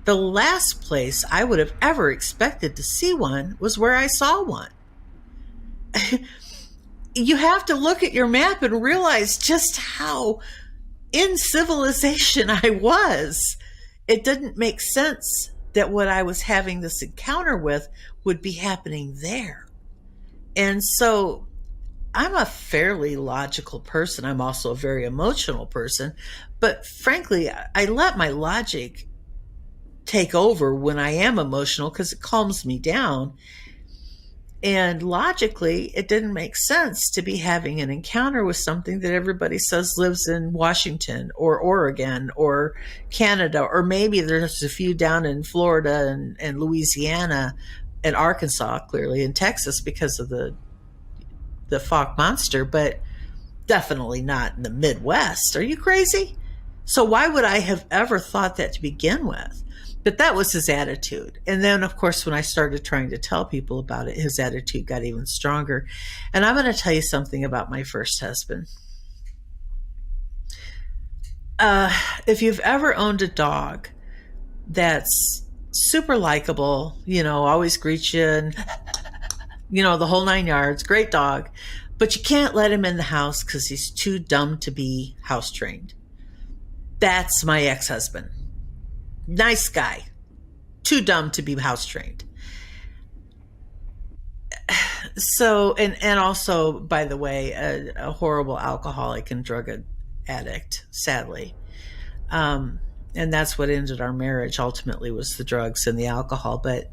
The last place I would have ever expected to see one was where I saw one. You have to look at your map and realize just how in civilization I was. It didn't make sense that what I was having this encounter with would be happening there. And so I'm a fairly logical person. I'm also a very emotional person. But frankly, I let my logic take over when I am emotional, because it calms me down. And logically, it didn't make sense to be having an encounter with something that everybody says lives in Washington or Oregon or Canada, or maybe there's a few down in Florida and Louisiana and Arkansas, clearly, and Texas because of the fog monster, but definitely not in the Midwest. Are you crazy? So why would I have ever thought that to begin with? But that was his attitude. And then, of course, when I started trying to tell people about it, his attitude got even stronger. And I'm going to tell you something about my first husband. If you've ever owned a dog that's super likable, always greets you and, the whole 9 yards, great dog, but you can't let him in the house because he's too dumb to be house trained. That's my ex-husband. Nice guy, too dumb to be house trained. So, and also, by the way, a horrible alcoholic and drug addict, sadly. And that's what ended our marriage ultimately, was the drugs and the alcohol. But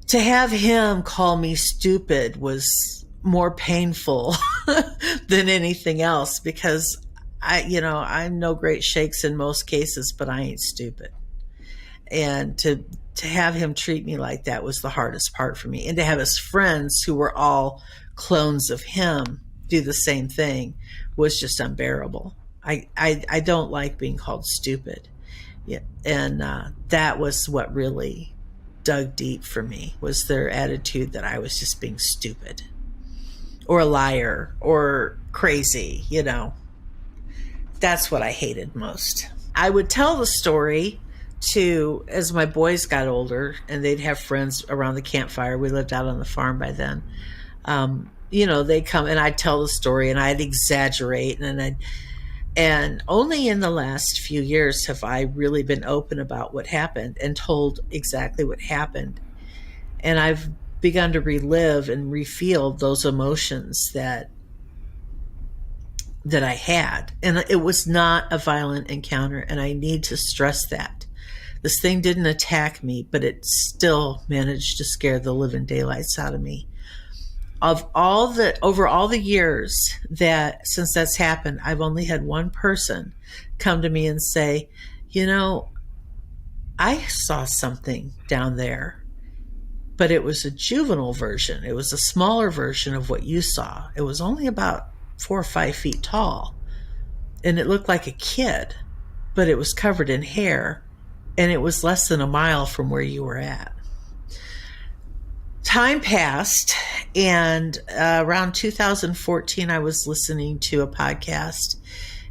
to have him call me stupid was more painful than anything else, because I'm no great shakes in most cases, but I ain't stupid. And to have him treat me like that was the hardest part for me. And to have his friends, who were all clones of him, do the same thing was just unbearable. I don't like being called stupid. Yeah. And that was what really dug deep for me, was their attitude that I was just being stupid or a liar or crazy, That's what I hated most. I would tell the story as my boys got older, and they'd have friends around the campfire. We lived out on the farm by then. They'd come and I'd tell the story and I'd exaggerate. And only in the last few years have I really been open about what happened and told exactly what happened. And I've begun to relive and refeel those emotions that I had. And it was not a violent encounter, and I need to stress that. This thing didn't attack me, but it still managed to scare the living daylights out of me. Over all the years that since that's happened, I've only had one person come to me and say, I saw something down there, but it was a juvenile version. It was a smaller version of what you saw. It was only about 4 or 5 feet tall, and it looked like a kid, but it was covered in hair, and it was less than a mile from where you were at. Time passed, and around 2014, I was listening to a podcast,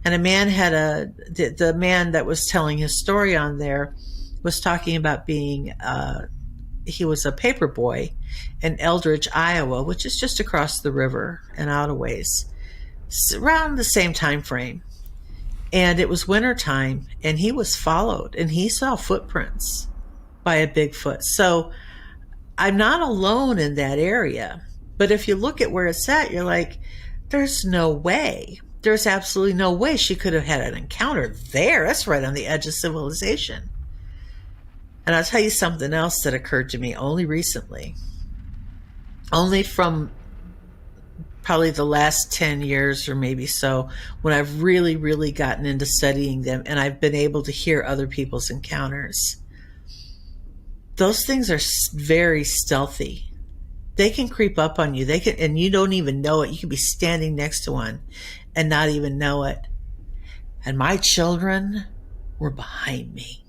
and a man the man that was telling his story on there was talking about being, he was a paper boy in Eldridge, Iowa, which is just across the river and out a ways, around the same time frame. And it was wintertime, and he was followed, and he saw footprints by a Bigfoot. So I'm not alone in that area. But if you look at where it's at, you're like, there's no way. There's absolutely no way she could have had an encounter there. That's right on the edge of civilization. And I'll tell you something else that occurred to me only recently. Only from probably the last 10 years or maybe so, when I've really, really gotten into studying them, and I've been able to hear other people's encounters. Those things are very stealthy. They can creep up on you. And you don't even know it. You could be standing next to one and not even know it. And my children were behind me.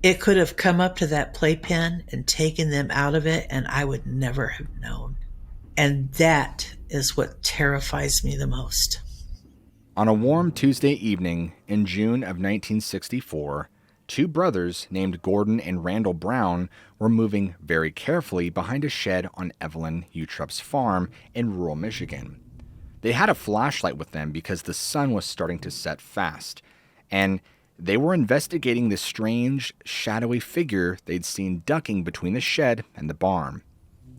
It could have come up to that playpen and taken them out of it, and I would never have known. And that is what terrifies me the most. On a warm Tuesday evening in June of 1964, 2 brothers named Gordon and Randall Brown were moving very carefully behind a shed on Evelyn Utrup's farm in rural Michigan. They had a flashlight with them because the sun was starting to set fast, and they were investigating the strange, shadowy figure they'd seen ducking between the shed and the barn.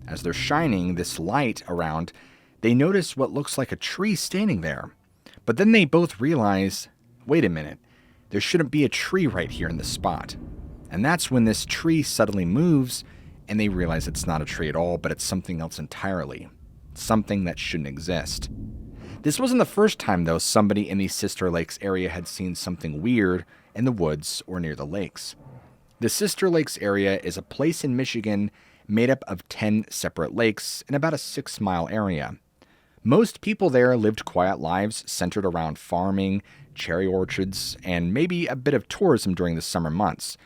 As they're shining this light around, they notice what looks like a tree standing there. But then they both realize, wait a minute, there shouldn't be a tree right here in this spot. And that's when this tree suddenly moves, and they realize it's not a tree at all, but it's something else entirely. Something that shouldn't exist. This wasn't the first time, though, somebody in the Sister Lakes area had seen something weird in the woods or near the lakes. The Sister Lakes area is a place in Michigan made up of 10 separate lakes in about a 6-mile area. Most people there lived quiet lives centered around farming, cherry orchards, and maybe a bit of tourism during the summer months.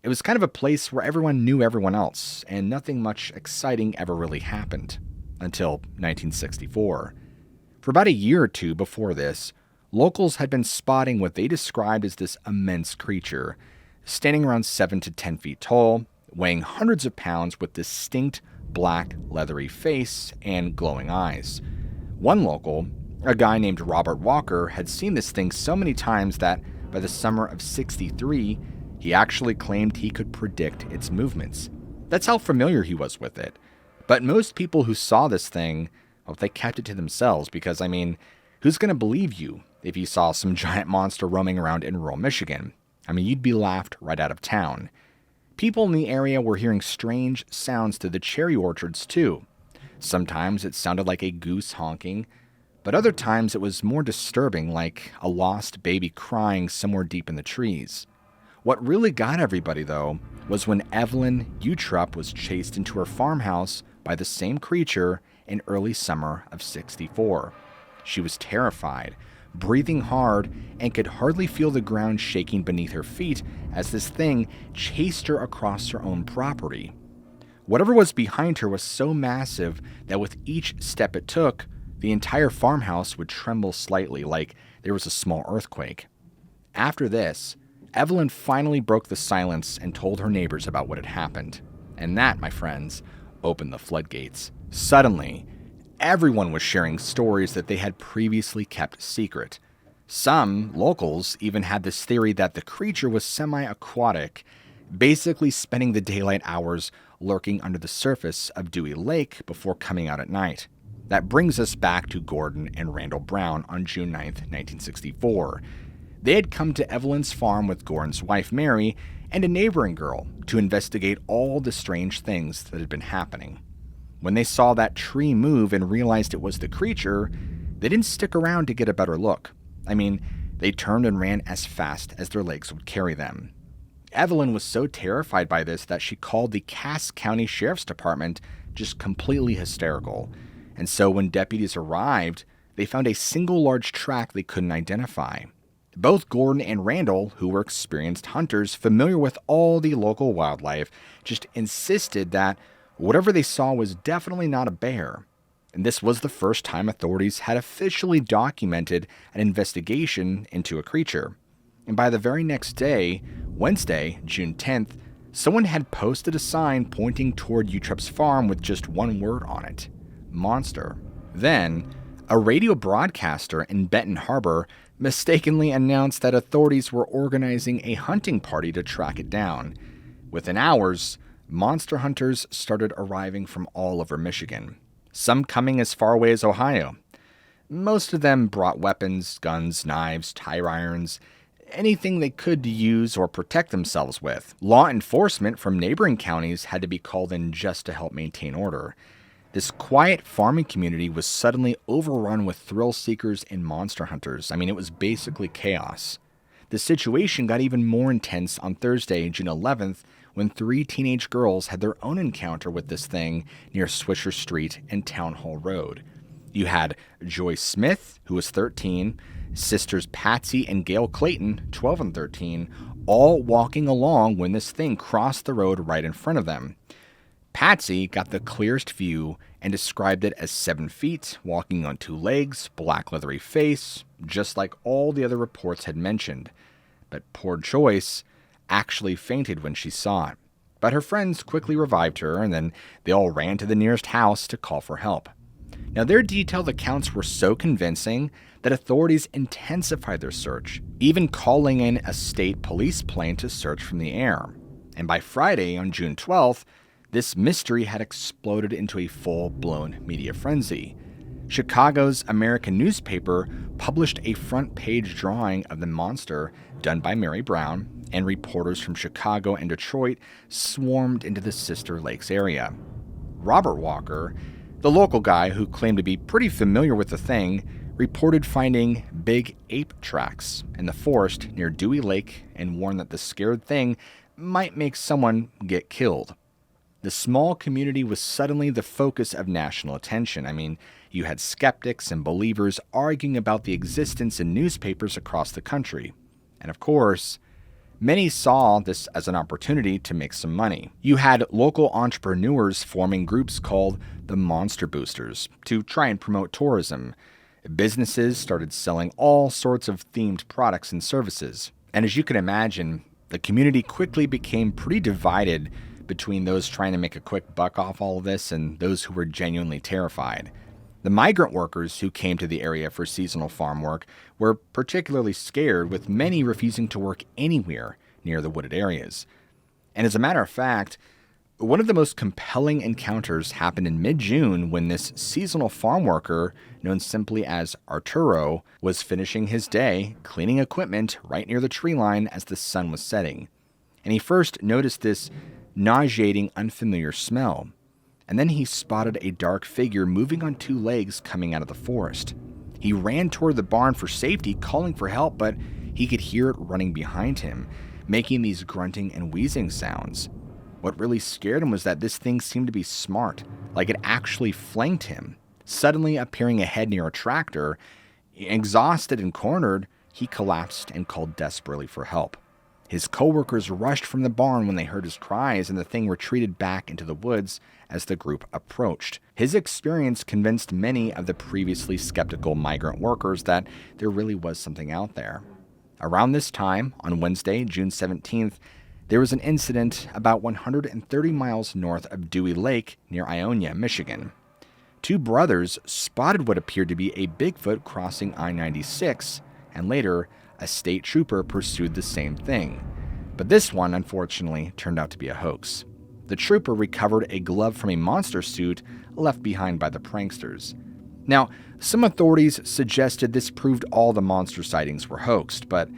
It was kind of a place where everyone knew everyone else, and nothing much exciting ever really happened. Until 1964. For about a year or two before this, locals had been spotting what they described as this immense creature, standing around 7 to 10 feet tall, weighing hundreds of pounds with distinct black, leathery face and glowing eyes. One local, a guy named Robert Walker, had seen this thing so many times that by the summer of '63, he actually claimed he could predict its movements. That's how familiar he was with it. But most people who saw this thing, well, they kept it to themselves because, who's going to believe you if you saw some giant monster roaming around in rural Michigan? You'd be laughed right out of town. People in the area were hearing strange sounds through the cherry orchards, too. Sometimes it sounded like a goose honking, but other times it was more disturbing, like a lost baby crying somewhere deep in the trees. What really got everybody, though, was when Evelyn Utrup was chased into her farmhouse by the same creature in early summer of '64. She was terrified, breathing hard, and could hardly feel the ground shaking beneath her feet as this thing chased her across her own property. Whatever was behind her was so massive that with each step it took, the entire farmhouse would tremble slightly like there was a small earthquake. After this, Evelyn finally broke the silence and told her neighbors about what had happened. And that, my friends, opened the floodgates. Suddenly, everyone was sharing stories that they had previously kept secret. Some locals even had this theory that the creature was semi-aquatic, basically spending the daylight hours lurking under the surface of Dewey Lake before coming out at night. That brings us back to Gordon and Randall Brown on June 9, 1964. They had come to Evelyn's farm with Gordon's wife Mary and a neighboring girl to investigate all the strange things that had been happening. When they saw that tree move and realized it was the creature, they didn't stick around to get a better look. I mean, they turned and ran as fast as their legs would carry them. Evelyn was so terrified by this that she called the Cass County Sheriff's Department, just completely hysterical. And so when deputies arrived, they found a single large track they couldn't identify. Both Gordon and Randall, who were experienced hunters familiar with all the local wildlife, just insisted that whatever they saw was definitely not a bear. And this was the first time authorities had officially documented an investigation into a creature. And by the very next day, Wednesday, June 10th, someone had posted a sign pointing toward Utrup's farm with just one word on it: monster. Then, a radio broadcaster in Benton Harbor mistakenly announced that authorities were organizing a hunting party to track it down. Within hours, monster hunters started arriving from all over Michigan, some coming as far away as Ohio. Most of them brought weapons, guns, knives, tire irons, anything they could to use or protect themselves with. Law enforcement from neighboring counties had to be called in just to help maintain order. This quiet farming community was suddenly overrun with thrill seekers and monster hunters. I mean, it was basically chaos. The situation got even more intense on Thursday, June 11th, when 3 teenage girls had their own encounter with this thing near Swisher Street and Town Hall Road. You had Joy Smith, who was 13, sisters Patsy and Gail Clayton, 12 and 13, all walking along when this thing crossed the road right in front of them. Patsy got the clearest view and described it as 7 feet, walking on 2 legs, black leathery face, just like all the other reports had mentioned. But poor Joyce actually fainted when she saw it. But her friends quickly revived her, and then they all ran to the nearest house to call for help. Now, their detailed accounts were so convincing that authorities intensified their search, even calling in a state police plane to search from the air. And by Friday, on June 12th, this mystery had exploded into a full-blown media frenzy. Chicago's American newspaper published a front-page drawing of the monster done by Mary Brown, and reporters from Chicago and Detroit swarmed into the Sister Lakes area. Robert Walker, the local guy who claimed to be pretty familiar with the thing, reported finding big ape tracks in the forest near Dewey Lake and warned that the scared thing might make someone get killed. The small community was suddenly the focus of national attention. I mean, you had skeptics and believers arguing about the existence in newspapers across the country. And of course, many saw this as an opportunity to make some money. You had local entrepreneurs forming groups called the Monster Boosters to try and promote tourism. Businesses started selling all sorts of themed products and services. And as you can imagine, the community quickly became pretty divided between those trying to make a quick buck off all of this and those who were genuinely terrified. The migrant workers who came to the area for seasonal farm work were particularly scared, with many refusing to work anywhere near the wooded areas. And as a matter of fact, one of the most compelling encounters happened in mid-June when this seasonal farm worker, known simply as Arturo, was finishing his day cleaning equipment right near the tree line as the sun was setting. And he first noticed this nauseating, unfamiliar smell. And then he spotted a dark figure moving on 2 legs coming out of the forest. He ran toward the barn for safety, calling for help, but he could hear it running behind him, making these grunting and wheezing sounds. What really scared him was that this thing seemed to be smart, like it actually flanked him. Suddenly appearing ahead near a tractor, exhausted and cornered, he collapsed and called desperately for help. His coworkers rushed from the barn when they heard his cries, and the thing retreated back into the woods as the group approached. His experience convinced many of the previously skeptical migrant workers that there really was something out there. Around this time, on Wednesday, June 17th, there was an incident about 130 miles north of Dewey Lake near Ionia, Michigan. 2 brothers spotted what appeared to be a Bigfoot crossing I-96, and later, a state trooper pursued the same thing. But this one, unfortunately, turned out to be a hoax. the trooper recovered a glove from a monster suit left behind by the pranksters. Now, some authorities suggested this proved all the monster sightings were hoaxed, but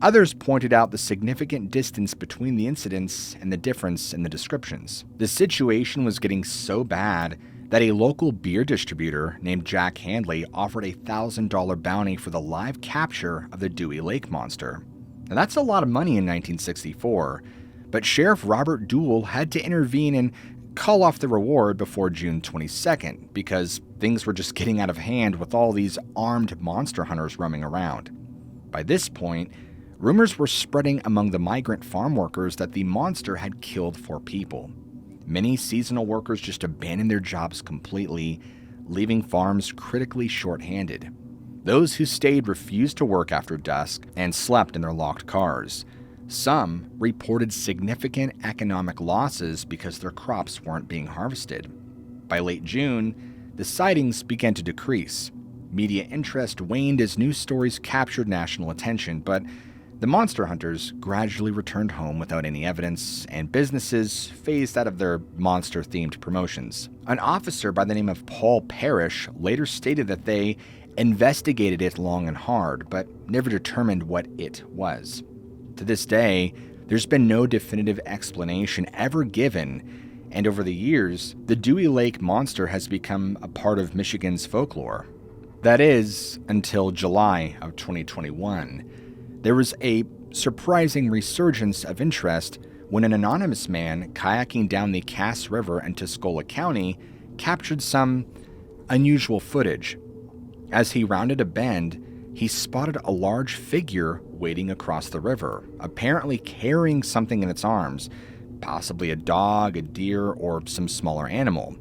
others pointed out the significant distance between the incidents and the difference in the descriptions. The situation was getting so bad that a local beer distributor named Jack Handley offered a $1,000 bounty for the live capture of the Dewey Lake monster. Now that's a lot of money in 1964, but Sheriff Robert Dewey had to intervene and call off the reward before June 22nd because things were just getting out of hand with all these armed monster hunters roaming around. By this point, rumors were spreading among the migrant farm workers that the monster had killed 4 people. Many seasonal workers just abandoned their jobs completely, leaving farms critically short-handed. Those who stayed refused to work after dusk and slept in their locked cars. Some reported significant economic losses because their crops weren't being harvested. By late June, the sightings began to decrease. Media interest waned as news stories captured national attention, but the monster hunters gradually returned home without any evidence, and businesses phased out of their monster-themed promotions. An officer by the name of Paul Parrish later stated that they investigated it long and hard, but never determined what it was. To this day, there's been no definitive explanation ever given, and over the years, the Dewey Lake monster has become a part of Michigan's folklore. That is, until July of 2021. There was a surprising resurgence of interest when an anonymous man kayaking down the Cass River in Tuscola County captured some unusual footage. As he rounded a bend, he spotted a large figure wading across the river, apparently carrying something in its arms, possibly a dog, a deer, or some smaller animal.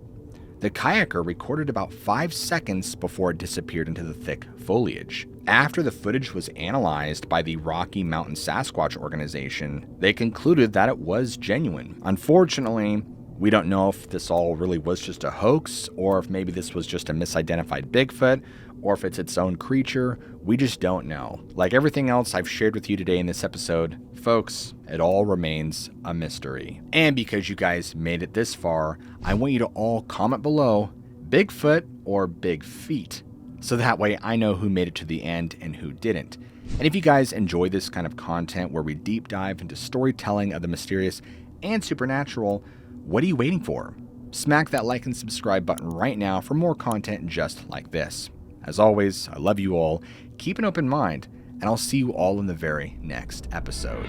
The kayaker recorded about 5 seconds before it disappeared into the thick foliage. After the footage was analyzed by the Rocky Mountain Sasquatch organization, they concluded that it was genuine. Unfortunately, we don't know if this all really was just a hoax, or if maybe this was just a misidentified Bigfoot, or if it's its own creature. We just don't know. Like everything else I've shared with you today in this episode, folks, it all remains a mystery. And because you guys made it this far, I want you to all comment below Bigfoot or Big Feet, so that way I know who made it to the end and who didn't. And if you guys enjoy this kind of content where we deep dive into storytelling of the mysterious and supernatural, what are you waiting for? Smack that like and subscribe button right now for more content just like this. As always, I love you all, keep an open mind, and I'll see you all in the very next episode.